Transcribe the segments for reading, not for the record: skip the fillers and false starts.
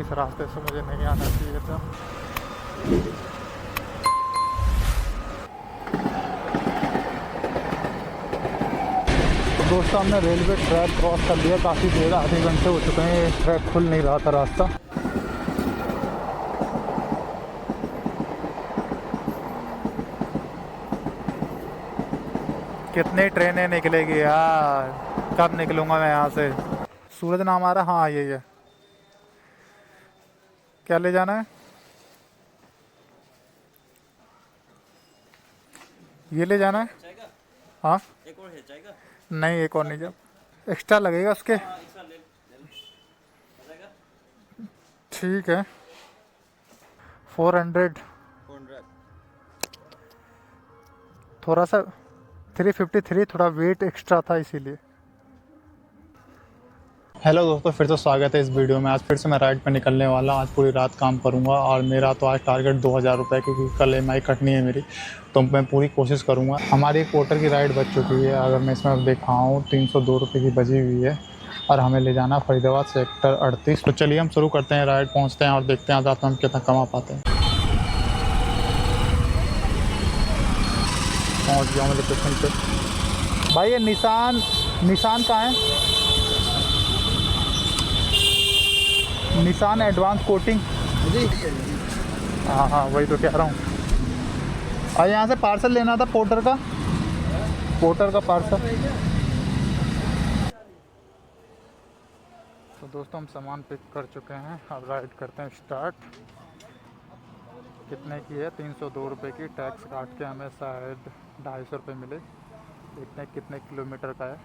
इस रास्ते से मुझे नहीं आना चाहिए था। तो दोस्तों हमने रेलवे ट्रैक क्रॉस कर लिया, काफ़ी देर, आधे घंटे हो चुके हैं, ट्रैक खुल नहीं रहा था रास्ता। कितनी ट्रेनें निकलेगी यार, कब निकलूँगा मैं यहाँ से। सूरज नाम आ रहा, हाँ यही है। क्या ले जाना है? ये ले जाना है। हाँ एक और है चाय का? नहीं, एक और नहीं, जब एक्स्ट्रा लगेगा उसके। एक्स्ट्रा ले ले हो जाएगा। ठीक है 400। 400 थोड़ा सा 353, थोड़ा वेट एक्स्ट्रा था इसीलिए। हेलो दोस्तों, फिर तो स्वागत है इस वीडियो में। आज फिर से मैं राइड पे निकलने वाला हूँ। आज पूरी रात काम करूँगा और मेरा तो आज टारगेट 2000 रुपये, क्योंकि कल EMI कटनी है मेरी, तो मैं पूरी कोशिश करूँगा। हमारी एक पोर्टर की राइड बच चुकी है, अगर मैं इसमें दिखाऊँ 302 रुपये की बची हुई है और हमें ले जाना फरीदाबाद सेक्टर 38। तो चलिए हम शुरू करते हैं, राइड पहुँचते हैं और देखते हैं आज रात में हम कितना कमा पाते हैं। पहुँच गया मैं लोकेशन पे। भाई ये निशान कहाँ है? निशान एडवांस कोटिंग। हाँ वही तो कह रहा हूँ। और यहाँ से पार्सल लेना था पोर्टर का पार्सल। तो दोस्तों हम सामान पिक कर चुके हैं, अब राइड करते हैं स्टार्ट। कितने की है? 302 रुपये की। टैक्स काट के हमें शायद 250 रुपये मिले। देखते हैं कितने किलोमीटर का है।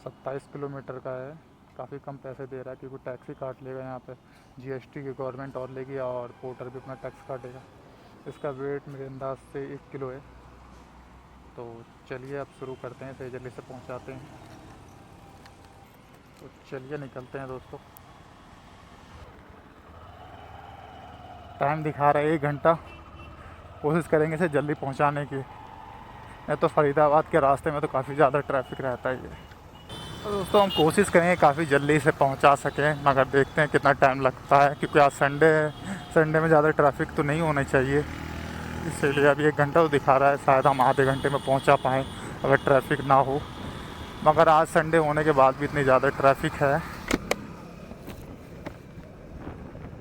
27 किलोमीटर का है। काफ़ी कम पैसे दे रहा है, क्योंकि टैक्स ही काट लेगा यहाँ पे। GST की गवर्नमेंट और लेगी और पोर्टर भी अपना टैक्स काटेगा। इसका वेट मेरे अंदाज से 1 किलो है। तो चलिए अब शुरू करते हैं, सही जल्दी से पहुँचाते हैं। तो चलिए निकलते हैं दोस्तों। टाइम दिखा रहा है 1 घंटा। कोशिश करेंगे इसे जल्दी पहुँचाने की। नहीं तो फरीदाबाद के रास्ते में तो काफ़ी ज़्यादा ट्रैफिक रहता है ये। तो दोस्तों हम कोशिश करेंगे काफ़ी जल्दी से पहुंचा सकें, मगर देखते हैं कितना टाइम लगता है, क्योंकि आज संडे में ज़्यादा ट्रैफिक तो नहीं होना चाहिए। इसीलिए अभी 1 घंटा तो दिखा रहा है, शायद हम आधे घंटे में पहुंचा पाएँ अगर ट्रैफिक ना हो। मगर आज संडे होने के बाद भी इतनी ज़्यादा ट्रैफिक है,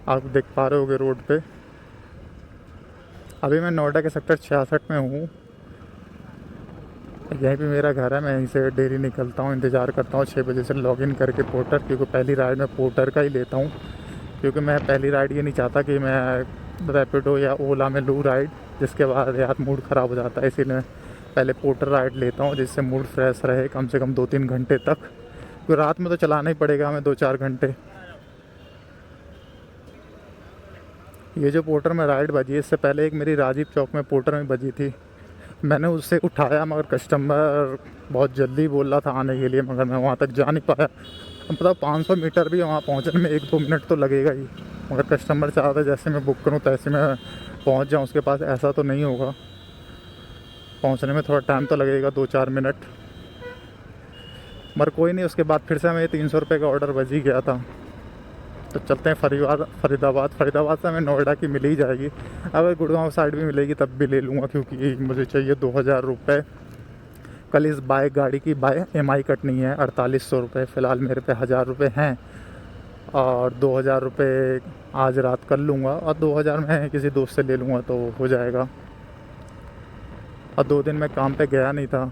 आप देख पा रहे होगे रोड पे। अभी मैं नोएडा के सेक्टर 66 में हूँ। यहीं पे मेरा घर है, मैं यहीं से डेली निकलता हूँ, इंतज़ार करता हूँ 6 बजे से लॉगिन करके पोर्टर, क्योंकि पहली राइड में पोर्टर का ही लेता हूँ। क्योंकि मैं पहली राइड ये नहीं चाहता कि मैं रैपिडो या ओला में लूँ राइड, जिसके बाद यार मूड ख़राब हो जाता है। इसीलिए मैं पहले पोर्टर राइड लेता हूँ, जिससे मूड फ्रेश रहे कम से कम 2-3 घंटे तक, क्योंकि रात में तो चलाना ही पड़ेगा हमें 2-4 घंटे। ये जो पोर्टर में राइड बजी, इससे पहले एक मेरी राजीव चौक में पोर्टर में बजी थी। मैंने उससे उठाया, मगर कस्टमर बहुत जल्दी बोल रहा था आने के लिए, मगर मैं वहाँ तक जा नहीं पाया। मतलब 500 मीटर भी वहाँ पहुँचने में 1-2 मिनट तो लगेगा ही, मगर कस्टमर चाहता है जैसे मैं बुक करूँ तैसे मैं पहुँच जाऊँ उसके पास। ऐसा तो नहीं होगा, पहुँचने में थोड़ा टाइम तो लगेगा 2-4 मिनट। मगर कोई नहीं, उसके बाद फिर से हमें 300 रुपये का ऑर्डर बज ही गया था। तो चलते हैं फरीदाबाद से हमें नोएडा की मिल ही जाएगी। अगर गुड़गांव साइड भी मिलेगी तब भी ले लूँगा, क्योंकि मुझे चाहिए 2000 रुपये। कल इस गाड़ी की EMI कटनी है 4800 रुपये। फ़िलहाल मेरे पे 1000 रुपये हैं और 2000 रुपये आज रात कर लूँगा, और 2000 मैं किसी दोस्त से ले लूँगा तो हो जाएगा। और 2 दिन मैं काम पे गया नहीं था,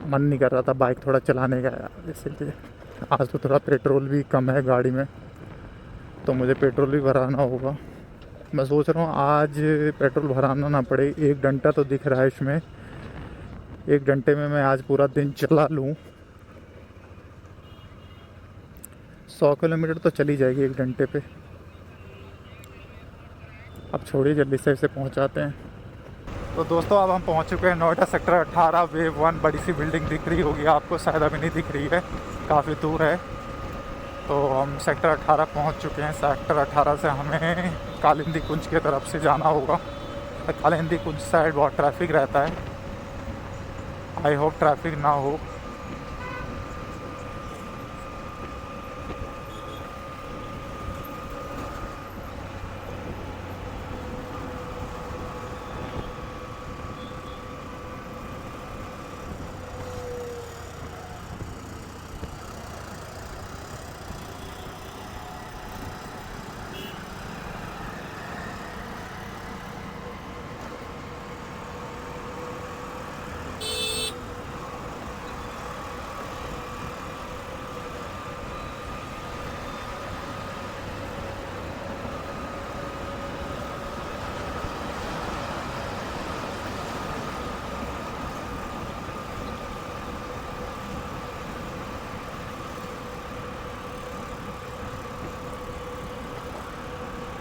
मन नहीं कर रहा था बाइक थोड़ा चलाने का यार, इसलिए। आज तो थोड़ा पेट्रोल भी कम है गाड़ी में, तो मुझे पेट्रोल भी भराना होगा। मैं सोच रहा हूँ आज पेट्रोल भराना ना पड़े। 1 घंटा तो दिख रहा है इसमें, 1 घंटे में मैं आज पूरा दिन चला लूँ। 100 किलोमीटर तो चली जाएगी 1 घंटे पे। अब छोड़िए, जल्दी से इसे पहुँचाते हैं। तो दोस्तों अब हम पहुँच चुके हैं नोएडा सेक्टर 18 वेव 1। बड़ी सी बिल्डिंग दिख रही होगी आपको, शायद अभी नहीं दिख रही है, काफ़ी दूर है। तो हम सेक्टर 18 पहुंच चुके हैं। सेक्टर 18 से हमें कालिंदी कुंज की तरफ से जाना होगा। कालिंदी कुंज साइड बहुत ट्रैफिक रहता है, आई होप ट्रैफिक ना हो।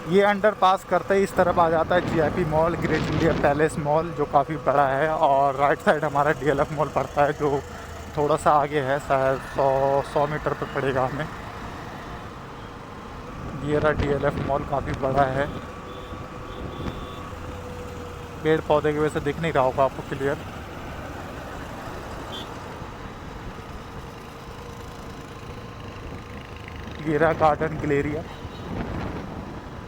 ये अंडर पास करते ही इस तरफ आ जाता है GIP mall, great India palace mall, जो काफ़ी बड़ा है। और राइट साइड हमारा डीएलएफ मॉल पड़ता है, जो थोड़ा सा आगे है, शायद 100 मीटर पे पड़ेगा हमें। ये रहा डीएलएफ मॉल, काफ़ी बड़ा है। पेड़ पौधे की वजह से दिख नहीं रहा होगा आपको क्लियर। ये रहा गार्डन गैलेरिया।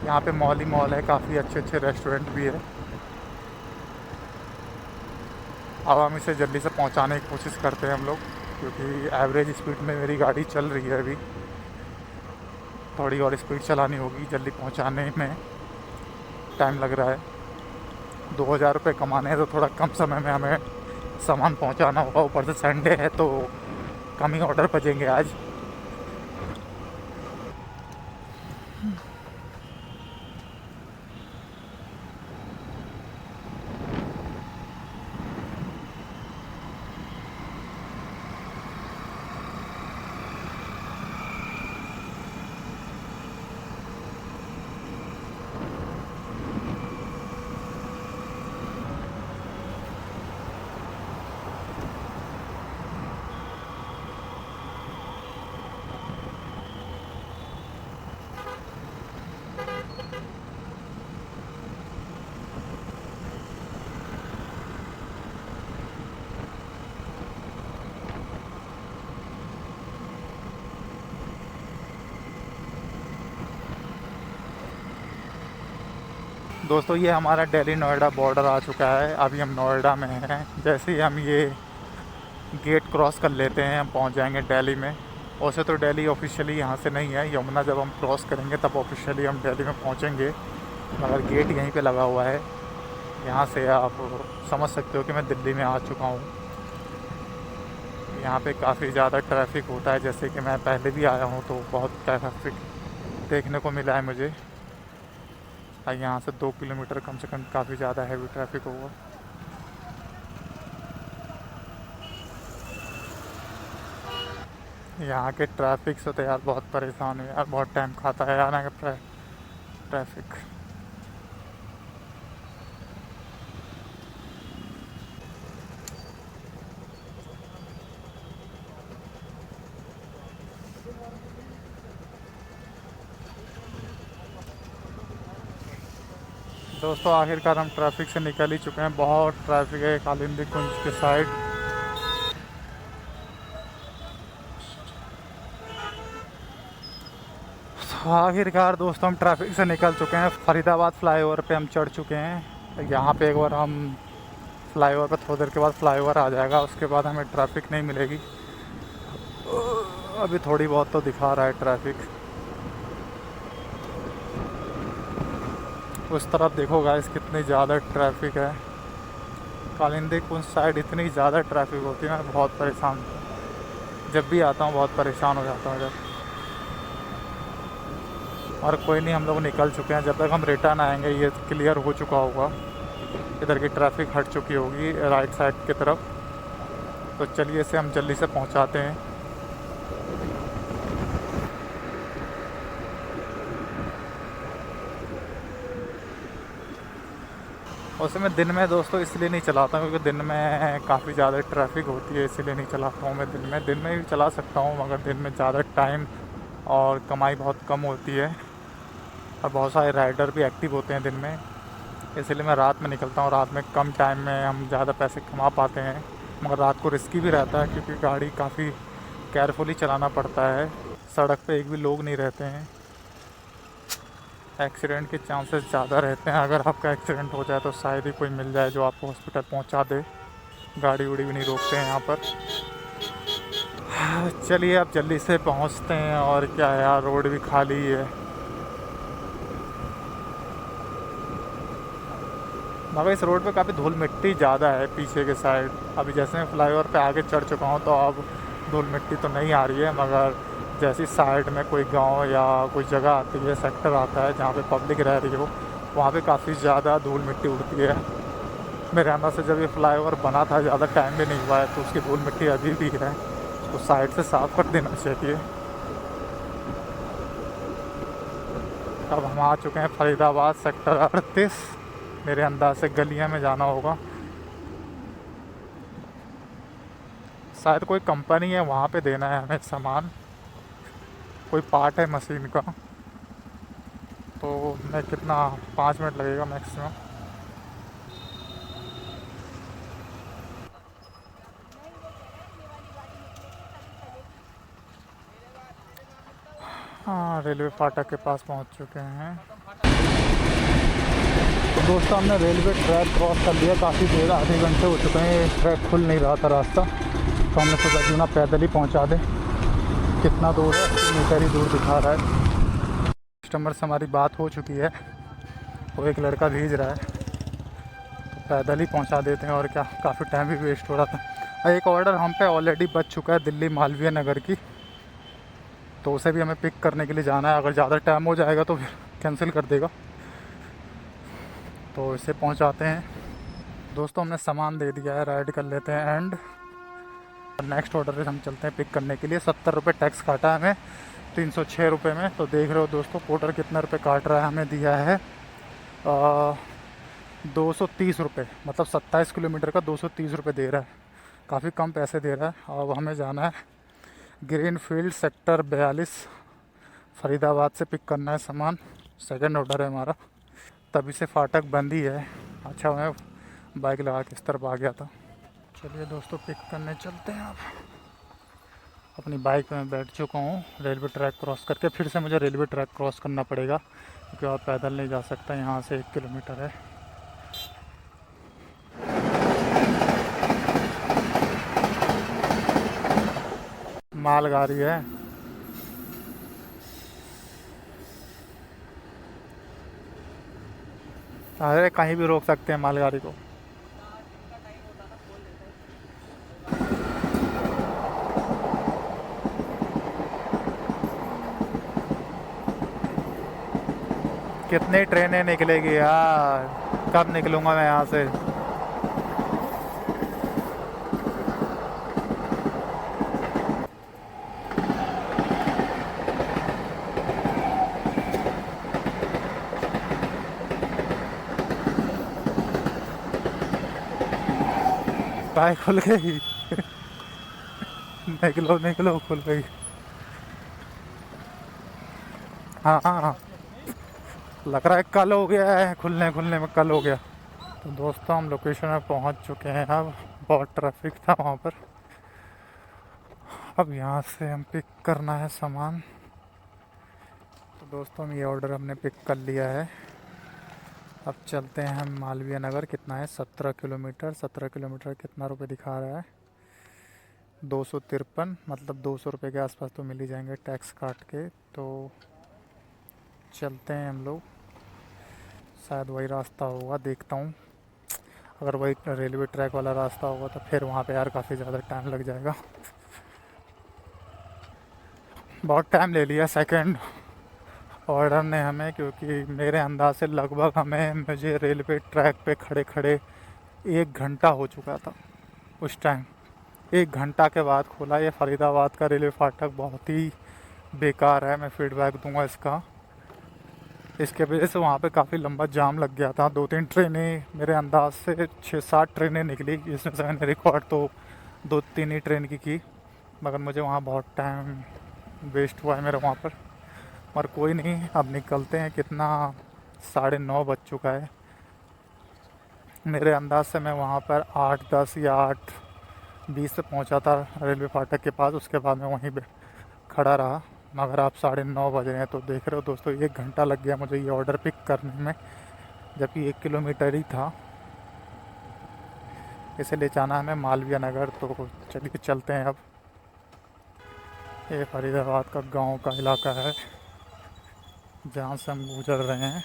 यहाँ पे मॉल ही मॉल है, काफ़ी अच्छे अच्छे रेस्टोरेंट भी है। अब हम इसे जल्दी से पहुँचाने की कोशिश करते हैं हम लोग, क्योंकि एवरेज स्पीड में मेरी गाड़ी चल रही है अभी। थोड़ी और स्पीड चलानी होगी, जल्दी पहुँचाने में टाइम लग रहा है। 2000 रुपये कमाने हैं तो थोड़ा कम समय में हमें सामान पहुँचाना होगा। ऊपर से संडे है तो कम ही ऑर्डर बचेंगे आज। दोस्तों ये हमारा दिल्ली नोएडा बॉर्डर आ चुका है। अभी हम नोएडा में हैं। जैसे ही हम ये गेट क्रॉस कर लेते हैं हम पहुंच जाएंगे दिल्ली में। वैसे तो दिल्ली ऑफिशियली यहाँ से नहीं है, यमुना जब हम क्रॉस करेंगे तब ऑफिशियली हम दिल्ली में पहुँचेंगे, मगर गेट यहीं पे लगा हुआ है। यहाँ से आप समझ सकते हो कि मैं दिल्ली में आ चुका हूँ। यहाँ पे काफ़ी ज़्यादा ट्रैफिक होता है, जैसे कि मैं पहले भी आया हूँ तो बहुत ट्रैफिक देखने को मिला है मुझे। यहाँ से 2 किलोमीटर कम से कम काफ़ी ज़्यादा हैवी ट्रैफिक होगा। यहाँ के ट्रैफिक से तो यार बहुत परेशान हूँ यार, बहुत टाइम खाता है यार यहाँ का ट्रैफिक। दोस्तों आखिरकार हम ट्रैफिक से निकल ही चुके हैं। बहुत ट्रैफिक है कालिंदी कुंज के साइड। तो आखिरकार दोस्तों हम ट्रैफिक से निकल चुके हैं। फरीदाबाद फ्लाईओवर पे हम चढ़ चुके हैं। यहाँ पे एक बार हम फ्लाईओवर पे, थोड़ी देर के बाद फ्लाईओवर आ जाएगा, उसके बाद हमें ट्रैफिक नहीं मिलेगी। अभी थोड़ी बहुत तो दिखा रहा है ट्रैफिक। उस तरफ देखो गाइस कितनी ज़्यादा ट्रैफिक है। कालिंदी कुंज साइड इतनी ज़्यादा ट्रैफिक होती है, मैं बहुत परेशान, जब भी आता हूँ बहुत परेशान हो जाता हूँ इधर। और कोई नहीं, हम लोग निकल चुके हैं। जब तक हम रिटर्न आएंगे ये क्लियर हो चुका होगा, इधर की ट्रैफिक हट चुकी होगी राइट साइड की तरफ। तो चलिए इसे हम जल्दी से पहुंचाते हैं। वैसे मैं दिन में दोस्तों इसलिए नहीं चलाता हूँ क्योंकि दिन में काफ़ी ज़्यादा ट्रैफिक होती है, इसीलिए नहीं चलाता हूँ मैं दिन में। दिन में भी चला सकता हूँ मगर दिन में ज़्यादा टाइम और कमाई बहुत कम होती है, और बहुत सारे राइडर भी एक्टिव होते हैं दिन में, इसलिए मैं रात में निकलता हूँ। रात में कम टाइम में हम ज़्यादा पैसे कमा पाते हैं, मगर रात को रिस्की भी रहता है क्योंकि गाड़ी काफ़ी केयरफुली चलाना पड़ता है। सड़क पे एक भी लोग नहीं रहते हैं, एक्सीडेंट के चांसेस ज़्यादा रहते हैं। अगर आपका एक्सीडेंट हो जाए तो शायद ही कोई मिल जाए जो आपको हॉस्पिटल पहुंचा दे। गाड़ी उड़ी भी नहीं रोकते हैं यहाँ पर। चलिए अब जल्दी से पहुंचते हैं। और क्या है यार, रोड भी खाली है, मगर इस रोड पे काफ़ी धूल मिट्टी ज़्यादा है पीछे के साइड। अभी जैसे मैं फ्लाईओवर पे आगे चढ़ चुका हूँ तो अब धूल मिट्टी तो नहीं आ रही है, मगर जैसी साइड में कोई गांव या कोई जगह आती है, सेक्टर आता है जहाँ पे पब्लिक रह रही हो, वहाँ पे काफ़ी ज़्यादा धूल मिट्टी उड़ती है। मेरे अंदर से जब ये फ्लाईओवर बना था ज़्यादा टाइम भी नहीं हुआ है, तो उसकी धूल मिट्टी अभी भी है, उसको साइड से साफ़ कर देना चाहिए। अब हम आ चुके हैं फरीदाबाद सेक्टर 38। मेरे अंदाज से गलियां में जाना होगा, शायद कोई कंपनी है वहाँ पे देना है हमें सामान, कोई पार्ट है मशीन का। तो मैं कितना 5 मिनट लगेगा मैक्सिमम। हाँ, रेलवे फाटक के पास पहुँच चुके हैं। तो दोस्तों हमने रेलवे ट्रैक क्रॉस कर लिया, काफ़ी देर, आधे घंटे हो चुके हैं, ये ट्रैक खुल नहीं रहा था रास्ता, तो हमने सोचा क्यों ना पैदल ही पहुंचा दे। कितना दूर है, 80 मीटर ही दूर दिखा रहा है। कस्टमर से हमारी बात हो चुकी है, वो एक लड़का भेज रहा है, तो पैदल ही पहुंचा देते हैं और क्या, काफ़ी टाइम भी वेस्ट हो रहा था। एक ऑर्डर हम पे ऑलरेडी बच चुका है दिल्ली मालवीय नगर की, तो उसे भी हमें पिक करने के लिए जाना है। अगर ज़्यादा टाइम हो जाएगा तो फिर कैंसिल कर देगा, तो इसे पहुंचाते हैं। दोस्तों हमने सामान दे दिया है, राइड कर लेते हैं एंड नेक्स्ट ऑर्डर पे हम चलते हैं पिक करने के लिए। 70 रुपये टैक्स काटा है हमें 306 रुपये में। तो देख रहे हो दोस्तों पोर्टर कितना रुपये काट रहा है, हमें दिया है 230 रुपये, मतलब 27 किलोमीटर का 230 रुपये दे रहा है, काफ़ी कम पैसे दे रहा है। अब हमें जाना है ग्रीन फील्ड सेक्टर 42, फरीदाबाद से पिक करना है सामान। सेकंड ऑर्डर है हमारा, तभी से फाटक बंद ही है। अच्छा मैं बाइक लगा के इस तरफ आ गया था। चलिए दोस्तों पिक करने चलते हैं। आप अपनी बाइक पे मैं बैठ चुका हूँ, रेलवे ट्रैक क्रॉस करके। फिर से मुझे रेलवे ट्रैक क्रॉस करना पड़ेगा क्योंकि और पैदल नहीं जा सकता, यहाँ से 1 किलोमीटर है। मालगाड़ी है, अरे कहीं भी रोक सकते हैं मालगाड़ी को। कितनी ट्रेनें निकलेगी यार, कब निकलूँगा मैं यहाँ से। बाइक खुल गई निकलो निकलो, खुल गई। हाँ हाँ हाँ, लग रहा है कल हो गया है, खुलने खुलने में कल हो गया। तो दोस्तों हम लोकेशन में पहुंच चुके हैं। अब बहुत ट्रैफिक था वहाँ पर। अब यहाँ से हम पिक करना है सामान। तो दोस्तों हम ये ऑर्डर हमने पिक कर लिया है। अब चलते हैं हम मालवीय नगर। कितना है, 17 किलोमीटर। 17 किलोमीटर कितना रुपए दिखा रहा है, 253, मतलब 200 रुपये के आसपास तो मिल ही जाएंगे टैक्स काट के। तो चलते हैं हम लोग, शायद वही रास्ता होगा, देखता हूँ। अगर वही रेलवे ट्रैक वाला रास्ता होगा तो फिर वहाँ पे यार काफ़ी ज़्यादा टाइम लग जाएगा। बहुत टाइम ले लिया सेकंड ऑर्डर ने हमें, क्योंकि मेरे अंदाज से लगभग मुझे रेलवे ट्रैक पे खड़े खड़े 1 घंटा हो चुका था उस टाइम। 1 घंटा के बाद खोला। ये फरीदाबाद का रेलवे फाटक बहुत ही बेकार है, मैं फीडबैक दूंगा इसका। इसके वजह से वहाँ पे काफ़ी लंबा जाम लग गया था। 2-3 ट्रेनें, मेरे अंदाज से 6-7 ट्रेनें निकली, इसमें से मैंने रिकॉर्ड तो 2-3 ही ट्रेन की, मगर मुझे वहाँ बहुत टाइम वेस्ट हुआ है मेरा वहाँ पर। और कोई नहीं, अब निकलते हैं। कितना 9:30 बज चुका है। मेरे अंदाज से मैं वहाँ पर 8:10 या 8:20 से पहुँचा था रेलवे फाटक के पास। उसके बाद मैं वहीं पे खड़ा रहा, मगर आप 9:30 बज रहे हैं। तो देख रहे हो दोस्तों 1 घंटा लग गया मुझे ये ऑर्डर पिक करने में, जबकि 1 किलोमीटर ही था। इसे ले जाना हमें मालवीय नगर। तो चलिए चलते हैं। अब ये फरीदाबाद का गांव का इलाका है जहाँ से हम गुजर रहे हैं।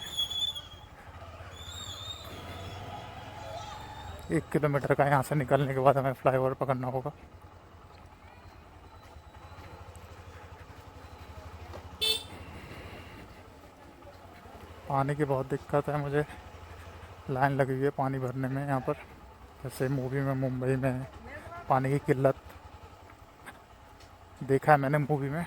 1 किलोमीटर का यहाँ से निकलने के बाद हमें फ्लाईओवर पकड़ना होगा। पानी की बहुत दिक्कत है मुझे, लाइन लगी हुई है पानी भरने में यहाँ पर। जैसे मूवी में मुंबई में पानी की किल्लत देखा है मैंने मूवी में,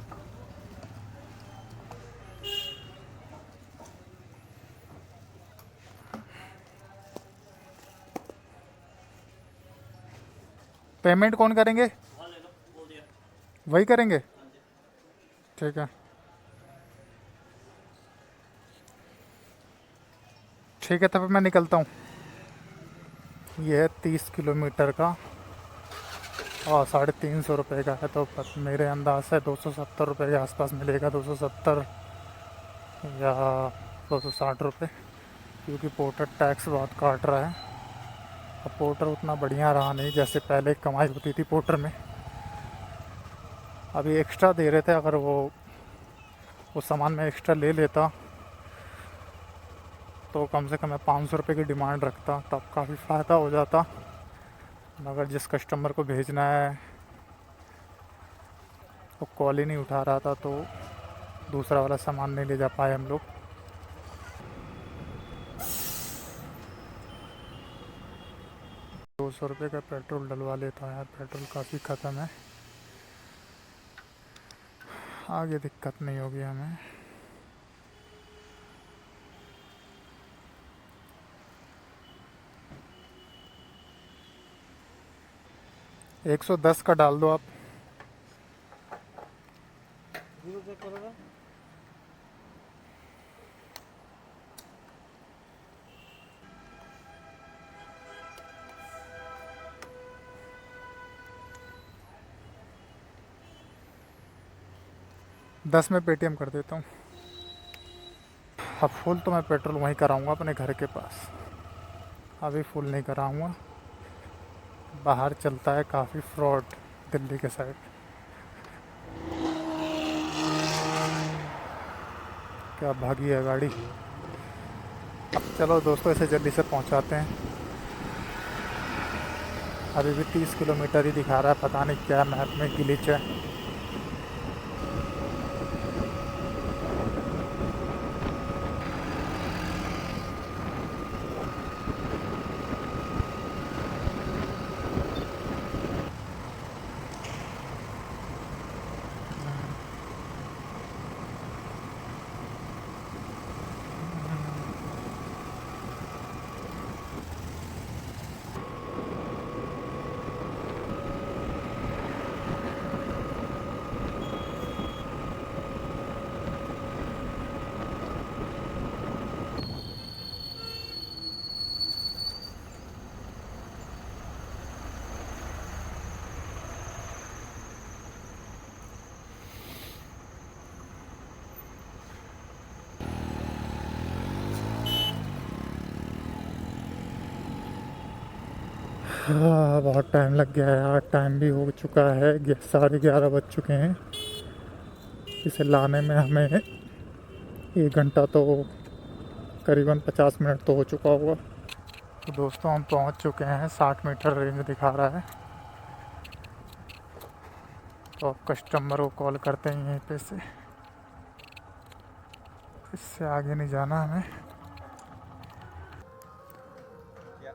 पेमेंट कौन करेंगे? वहाँ ले लो, बोल दिया। वही करेंगे? हाँ जी। ठीक है, ठीक है, तब मैं निकलता हूँ। ये है 30 किलोमीटर का और 350 रुपये का है, तो मेरे अंदाज से 270 रुपये के आसपास मिलेगा, 270 या 260 रुपये, क्योंकि पोर्टर टैक्स बहुत काट रहा है। अब पोर्टर उतना बढ़िया रहा नहीं जैसे पहले कमाई होती थी पोर्टर में। अभी एक्स्ट्रा दे रहे थे, अगर वो सामान में एक्स्ट्रा ले लेता तो कम से कम मैं 500 रुपये की डिमांड रखता, तब काफ़ी फ़ायदा हो जाता। मगर जिस कस्टमर को भेजना है वो कॉल ही नहीं उठा रहा था, तो दूसरा वाला सामान नहीं ले जा पाए हम लोग। 200 रुपये का पेट्रोल डलवा लेता हूँ यार, पेट्रोल काफ़ी ख़त्म है, आगे दिक्कत नहीं होगी हमें। $110 का डाल दो आप। गूगल पे करोगे? 10 में पेटीएम कर देता हूँ। अब फुल तो मैं पेट्रोल वहीं कराऊंगा अपने घर के पास, अभी फुल नहीं कराऊंगा। बाहर चलता है काफ़ी फ्रॉड दिल्ली के साइड। क्या भागी है गाड़ी। अब चलो दोस्तों, इसे जल्दी से पहुंचाते हैं। अभी भी 30 किलोमीटर ही दिखा रहा है, पता नहीं क्या मैप में ग्लिच है। हाँ, बहुत टाइम लग गया है यार, टाइम भी हो चुका है, 11:30 बज चुके हैं। इसे लाने में हमें 1 घंटा तो, करीबन 50 मिनट तो हो चुका होगा। तो दोस्तों हम पहुंच चुके हैं, 60 मीटर रेंज दिखा रहा है। तो अब कस्टमर को कॉल करते हैं यहीं पे से, इससे आगे नहीं जाना हमें। क्या?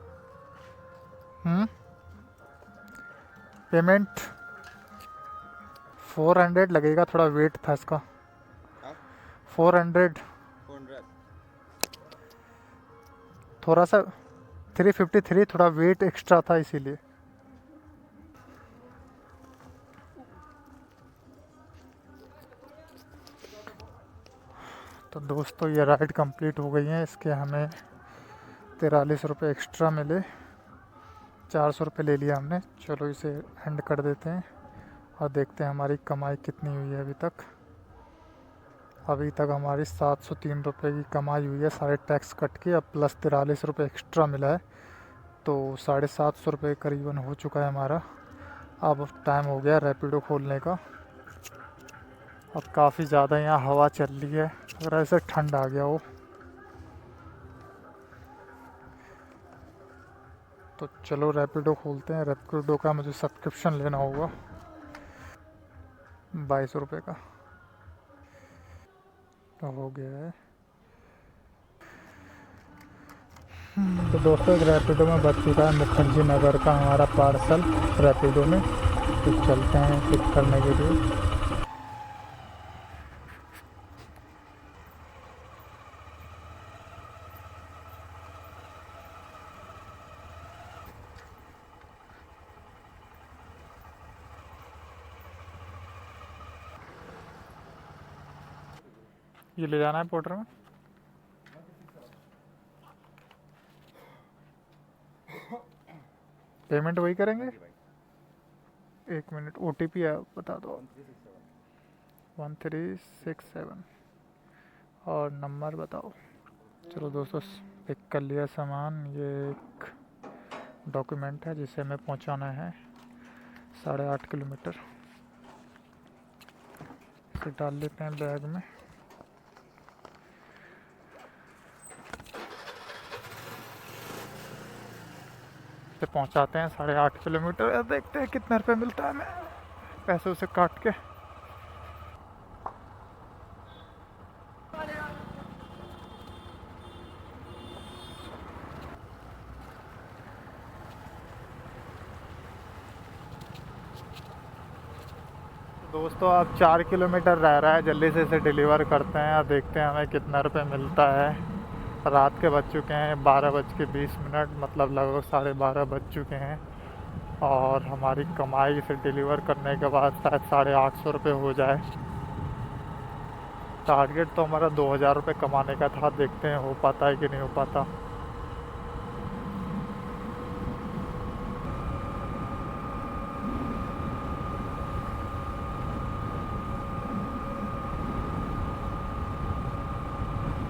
पेमेंट 400 लगेगा, थोड़ा वेट था इसका। हाँ? 400, 400। थोड़ा सा 353, थोड़ा वेट एक्स्ट्रा था इसीलिए। तो दोस्तों ये राइड कंप्लीट हो गई है, इसके हमें 43 रुपये एक्स्ट्रा मिले, 400 रुपये ले लिया हमने। चलो इसे एंड कर देते हैं और देखते हैं हमारी कमाई कितनी हुई है अभी तक। अभी तक हमारी 703 रुपये की कमाई हुई है, सारे टैक्स कट के, अब प्लस 43 रुपये एक्स्ट्रा मिला है, तो 750 रुपये करीबन हो चुका है हमारा। अब टाइम हो गया रैपिडो खोलने का। अब काफ़ी ज़्यादा यहाँ हवा चल रही है, अगर ऐसे ठंड आ गया हो तो चलो रैपिडो खोलते हैं। रैपिडो का मुझे सब्सक्रिप्शन लेना होगा 22 रुपये का, तो हो गया है। तो दोस्तों एक रैपिडो में बच चुका है मुखर्जी नगर का हमारा पार्सल रैपिडो में, तो चलते हैं पिक करने के लिए। ये ले जाना है पोर्टर में। पेमेंट वही करेंगे। हाँ जी भाई। 1 मिनट, OTP है बता दो। 1367 1367 और नंबर बताओ। चलो दोस्तों, पिक कर लिया सामान। ये एक डॉक्यूमेंट है जिसे हमें पहुंचाना है 8.5 किलोमीटर। इसे डाल लेते हैं बैग में। इसे पहुंचाते हैं 8.5 किलोमीटर। देखते हैं कितने रुपए मिलता है हमें पैसे उसे काट के। दोस्तों अब 4 किलोमीटर रह रहा है, जल्दी से इसे डिलीवर करते हैं और देखते हैं हमें कितना रुपए मिलता है। रात के बज चुके हैं 12:20, मतलब लगभग 12:30 बज चुके हैं। और हमारी कमाई इसे डिलीवर करने के बाद शायद 850 रुपये हो जाए। टारगेट तो हमारा 2000 रुपये कमाने का था, देखते हैं हो पाता है कि नहीं हो पाता।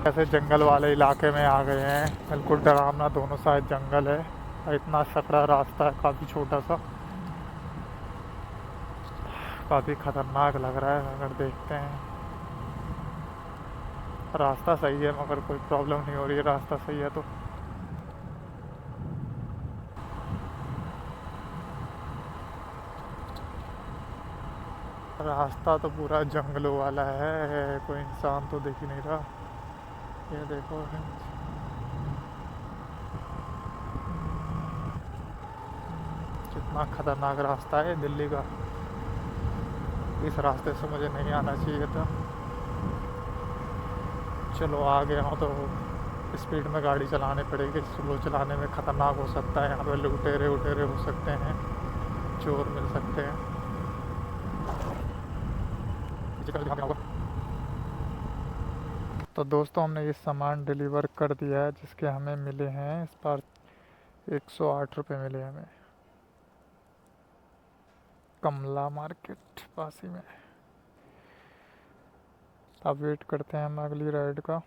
ऐसे जंगल वाले इलाके में आ गए हैं, बिल्कुल डरावना, दोनों साइड जंगल है और इतना सकड़ा रास्ता है, काफ़ी छोटा सा, काफ़ी ख़तरनाक लग रहा है। अगर देखते हैं रास्ता सही है मगर कोई प्रॉब्लम नहीं हो रही है, रास्ता सही है तो। रास्ता तो पूरा जंगलों वाला है, कोई इंसान तो दिख ही नहीं रहा। ये देखो, कितना खतरनाक रास्ता है दिल्ली का। इस रास्ते से मुझे नहीं आना चाहिए था। चलो आ गया हूँ तो स्पीड में गाड़ी चलानी पड़ेगी, स्लो चलाने में ख़तरनाक हो सकता है। यहाँ पे लुटेरे उटेरे हो सकते हैं, चोर मिल सकते हैं। तो दोस्तों हमने ये सामान डिलीवर कर दिया है, जिसके हमें मिले हैं इस बार 108 रुपये मिले हमें, कमला मार्केट पासी में। अब वेट करते हैं हम अगली राइड का।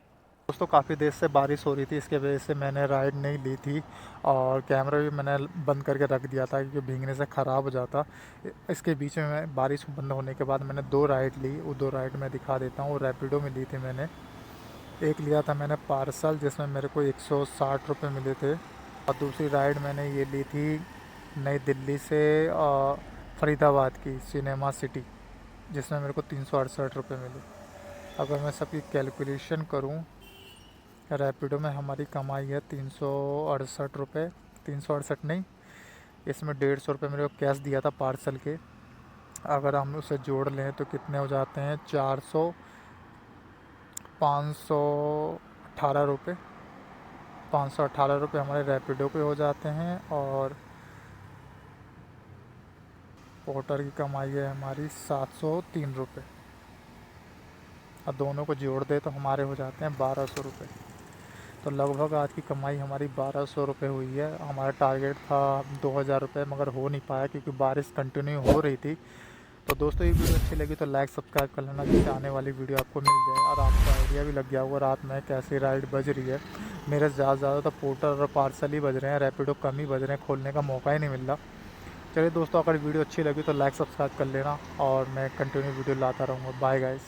दोस्तों काफ़ी देर से बारिश हो रही थी, इसके वजह से मैंने राइड नहीं ली थी और कैमरा भी मैंने बंद करके रख दिया था क्योंकि भीगने से ख़राब हो जाता। इसके बीच में मैं बारिश बंद होने के बाद मैंने 2 राइड ली। वो 2 राइड मैं दिखा देता हूँ। रैपिडो में ली थी मैंने। एक लिया था मैंने पार्सल, जिसमें मेरे को 160 रुपये मिले थे। और दूसरी राइड मैंने ये ली थी नई दिल्ली से फरीदाबाद की सिनेमा सिटी, जिसमें मेरे को 368 रुपये मिले। अगर मैं सबकी कैलकुलेशन करूं, रैपिडो में हमारी कमाई है 368 रुपये, 368 नहीं, इसमें 150 रुपये मेरे को कैश दिया था पार्सल के। अगर हम उसे जोड़ लें तो कितने हो जाते हैं, 518 रुपये। 518 रुपये हमारे रैपिडो पे हो जाते हैं और पोर्टर की कमाई है हमारी 703 रुपये। और दोनों को जोड़ दे तो हमारे हो जाते हैं 1200 रुपये। तो लगभग आज की कमाई हमारी 1200 रुपये हुई है। हमारा टारगेट था 2000 रुपये, मगर हो नहीं पाया क्योंकि बारिश कंटिन्यू हो रही थी। तो दोस्तों ये वीडियो अच्छी लगी तो लाइक सब्सक्राइब कर लेना, जिससे आने वाली वीडियो आपको मिल जाए और आपको आइडिया भी लग गया होगा रात में कैसी राइड बज रही है। मेरे ज़्यादा तो पोर्टर और पार्सल ही बज रहे हैं, रैपिडो कम ही बज रहे हैं, खोलने का मौका ही नहीं मिल रहा। चलिए दोस्तों, अगर वीडियो अच्छी लगी तो लाइक सब्सक्राइब कर लेना और मैं कंटिन्यू वीडियो लाता रहूँगा। Bye guys.